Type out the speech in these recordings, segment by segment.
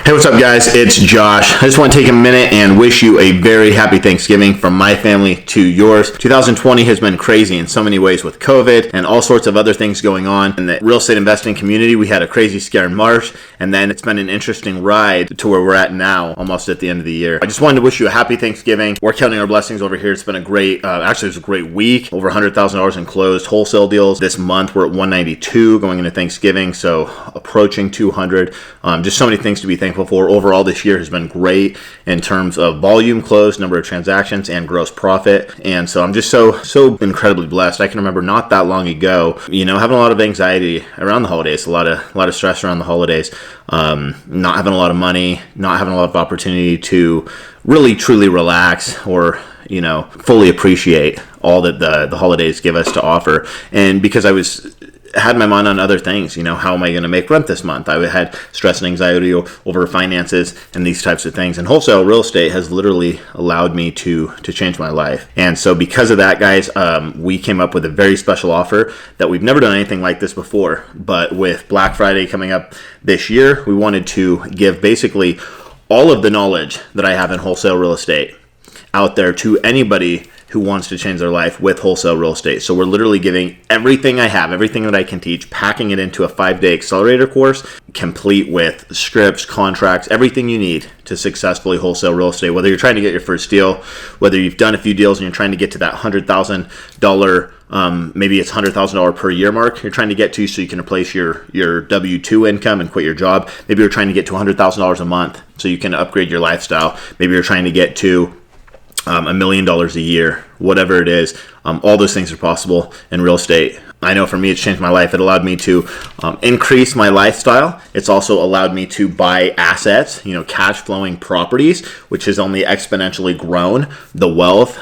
Hey, what's up, guys? It's Josh. I just want to take a minute and wish you a very happy Thanksgiving from my family to yours. 2020 has been crazy in so many ways with COVID and all sorts of other things going on. In the real estate investing community, we had a crazy scare in March, and then it's been an interesting ride to where we're at now, almost at the end of the year. I just wanted to wish you a happy Thanksgiving. We're counting our blessings over here. It's been a great, actually, it was a great week. Over $100,000 in closed wholesale deals. This month, we're at 192 going into Thanksgiving, so approaching 200. Just so many things to be thankful for. Overall, this year has been great in terms of volume closed, number of transactions, and gross profit. And so I'm just so incredibly blessed. I can remember not that long ago, having a lot of anxiety around the holidays, a lot of stress around the holidays, not having a lot of money, not having a lot of opportunity to really truly relax or fully appreciate all that the holidays give us to offer. And because I had my mind on other things, how am I going to make rent this month? I had stress and anxiety over finances and these types of things. And wholesale real estate has literally allowed me to change my life. And so because of that, guys, we came up with a very special offer that we've never done anything like this before. But with Black Friday coming up this year, we wanted to give basically all of the knowledge that I have in wholesale real estate out there to anybody who wants to change their life with wholesale real estate. So we're literally giving everything I have, everything that I can teach, packing it into a 5-day accelerator course, complete with scripts, contracts, everything you need to successfully wholesale real estate. Whether you're trying to get your first deal, whether you've done a few deals and you're trying to get to that $100,000, maybe it's $100,000 per year mark you're trying to get to so you can replace your W-2 income and quit your job. Maybe you're trying to get to $100,000 a month so you can upgrade your lifestyle. Maybe you're trying to get to $1 million a year, whatever it is. All those things are possible in real estate. I know for me, it's changed my life. It allowed me to increase my lifestyle. It's also allowed me to buy assets, cash flowing properties, which has only exponentially grown the wealth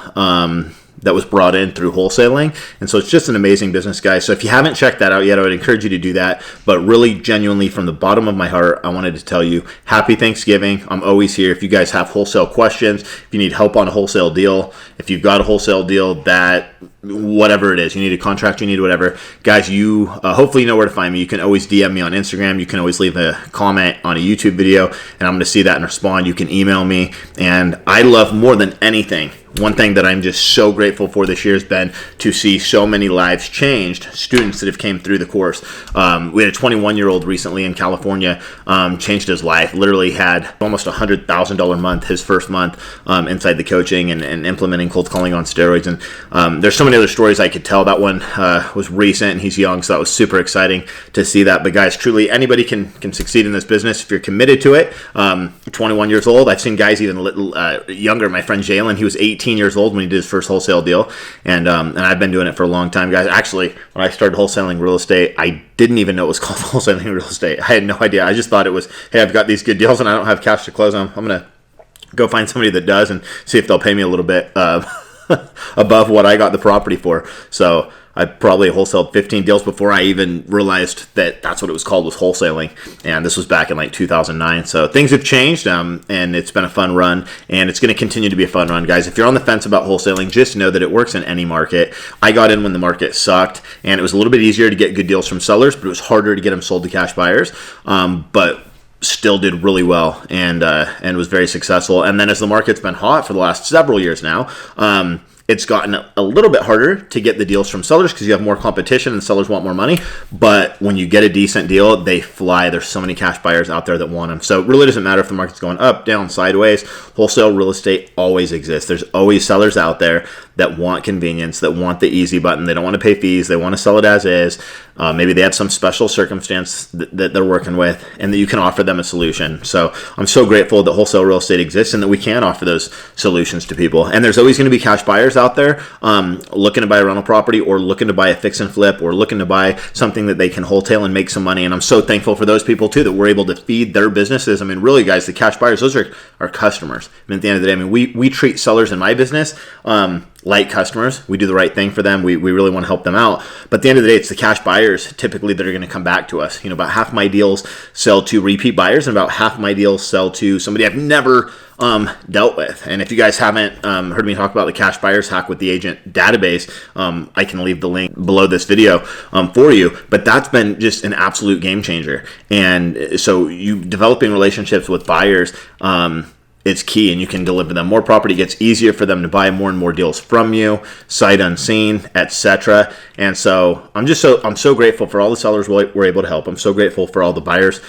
that was brought in through wholesaling. And so it's just an amazing business, guys. So if you haven't checked that out yet, I would encourage you to do that. But really, genuinely, from the bottom of my heart, I wanted to tell you, happy Thanksgiving. I'm always here. If you guys have wholesale questions, if you need help on a wholesale deal, if you've got a wholesale deal that, whatever it is, you need a contract, you need whatever, guys, you hopefully know where to find me. You can always DM me on Instagram. You can always leave a comment on a YouTube video, and I'm going to see that and respond. You can email me. And I love more than anything, one thing that I'm just so grateful for this year has been to see so many lives changed, students that have came through the course. We had a 21-year-old recently in California, changed his life, literally had almost $100,000 a month, his first month inside the coaching and implementing cold calling on steroids. And there's so many other stories I could tell. That one was recent and he's young, so that was super exciting to see that. But guys, truly anybody can succeed in this business if you're committed to it. 21 years old. I've seen guys even younger. My friend Jalen, he was 18 years old when he did his first wholesale deal, and I've been doing it for a long time, guys. Actually, when I started wholesaling real estate, I didn't even know it was called wholesaling real estate. I had no idea. I just thought it was, hey, I've got these good deals and I don't have cash to close them. I'm gonna go find somebody that does and see if they'll pay me a little bit above what I got the property for. So I probably wholesaled 15 deals before I even realized that that's what it was called, was wholesaling. And this was back in like 2009. So things have changed, and it's been a fun run, and it's going to continue to be a fun run, guys. If you're on the fence about wholesaling, just know that it works in any market. I got in when the market sucked, and it was a little bit easier to get good deals from sellers, but it was harder to get them sold to cash buyers. But still did really well and was very successful. And then as the market's been hot for the last several years now, it's gotten a little bit harder to get the deals from sellers because you have more competition and sellers want more money. But when you get a decent deal, they fly. There's so many cash buyers out there that want them. So it really doesn't matter if the market's going up, down, sideways. Wholesale real estate always exists. There's always sellers out there that want convenience, that want the easy button. They don't want to pay fees. They want to sell it as is. Maybe they have some special circumstance that they're working with, and that you can offer them a solution. So I'm so grateful that wholesale real estate exists and that we can offer those solutions to people. And there's always going to be cash buyers out there looking to buy a rental property or looking to buy a fix and flip or looking to buy something that they can wholesale and make some money. And I'm so thankful for those people too, that we're able to feed their businesses. I mean, really, guys, the cash buyers, those are our customers. I mean, at the end of the day, I mean, we treat sellers in my business like customers. We do the right thing for them. We really want to help them out. But at the end of the day, it's the cash buyers typically that are going to come back to us. About half my deals sell to repeat buyers, and about half my deals sell to somebody I've never dealt with. And if you guys haven't heard me talk about the cash buyers hack with the agent database, I can leave the link below this video for you. But that's been just an absolute game changer. And so you developing relationships with buyers, it's key, and you can deliver them more property. It gets easier for them to buy more and more deals from you, sight unseen, etc. And so I'm so grateful for all the sellers we're able to help. I'm so grateful for all the buyers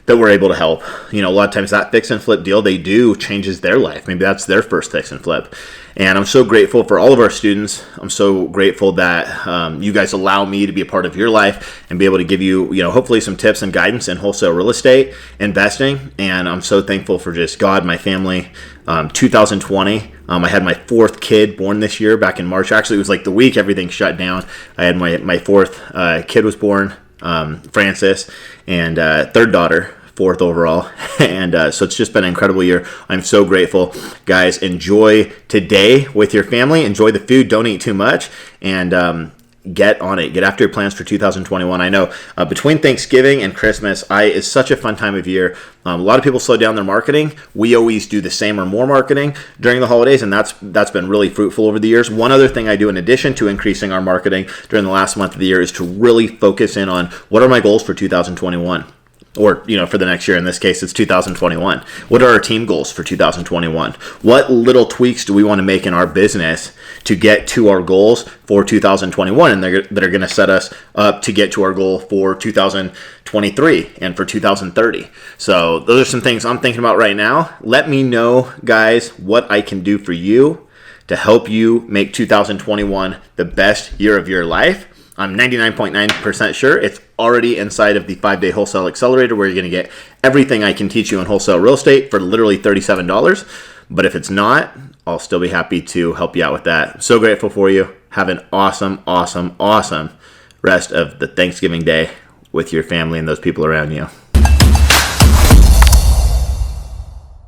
that we're able to help. A lot of times that fix and flip deal they do changes their life. Maybe that's their first fix and flip. And I'm so grateful for all of our students. I'm so grateful that you guys allow me to be a part of your life and be able to give you, hopefully some tips and guidance in wholesale real estate investing. And I'm so thankful for just God, my family. 2020, I had my fourth kid born this year back in March. Actually, it was like the week everything shut down. I had my fourth kid was born, Francis, and third daughter, fourth overall. And so it's just been an incredible year. I'm so grateful. Guys, enjoy today with your family. Enjoy the food. Don't eat too much. And get on it. Get after your plans for 2021. I know between Thanksgiving and Christmas, it's such a fun time of year. A lot of people slow down their marketing. We always do the same or more marketing during the holidays, and that's been really fruitful over the years. One other thing I do in addition to increasing our marketing during the last month of the year is to really focus in on what are my goals for 2021. Or, for the next year. In this case, it's 2021. What are our team goals for 2021? What little tweaks do we want to make in our business to get to our goals for 2021 and that are going to set us up to get to our goal for 2023 and for 2030? So those are some things I'm thinking about right now. Let me know, guys, what I can do for you to help you make 2021 the best year of your life. I'm 99.9% sure it's already inside of the 5-day Wholesale Accelerator, where you're going to get everything I can teach you in wholesale real estate for literally $37. But if it's not, I'll still be happy to help you out with that. I'm so grateful for you. Have an awesome, awesome, awesome rest of the Thanksgiving day with your family and those people around you.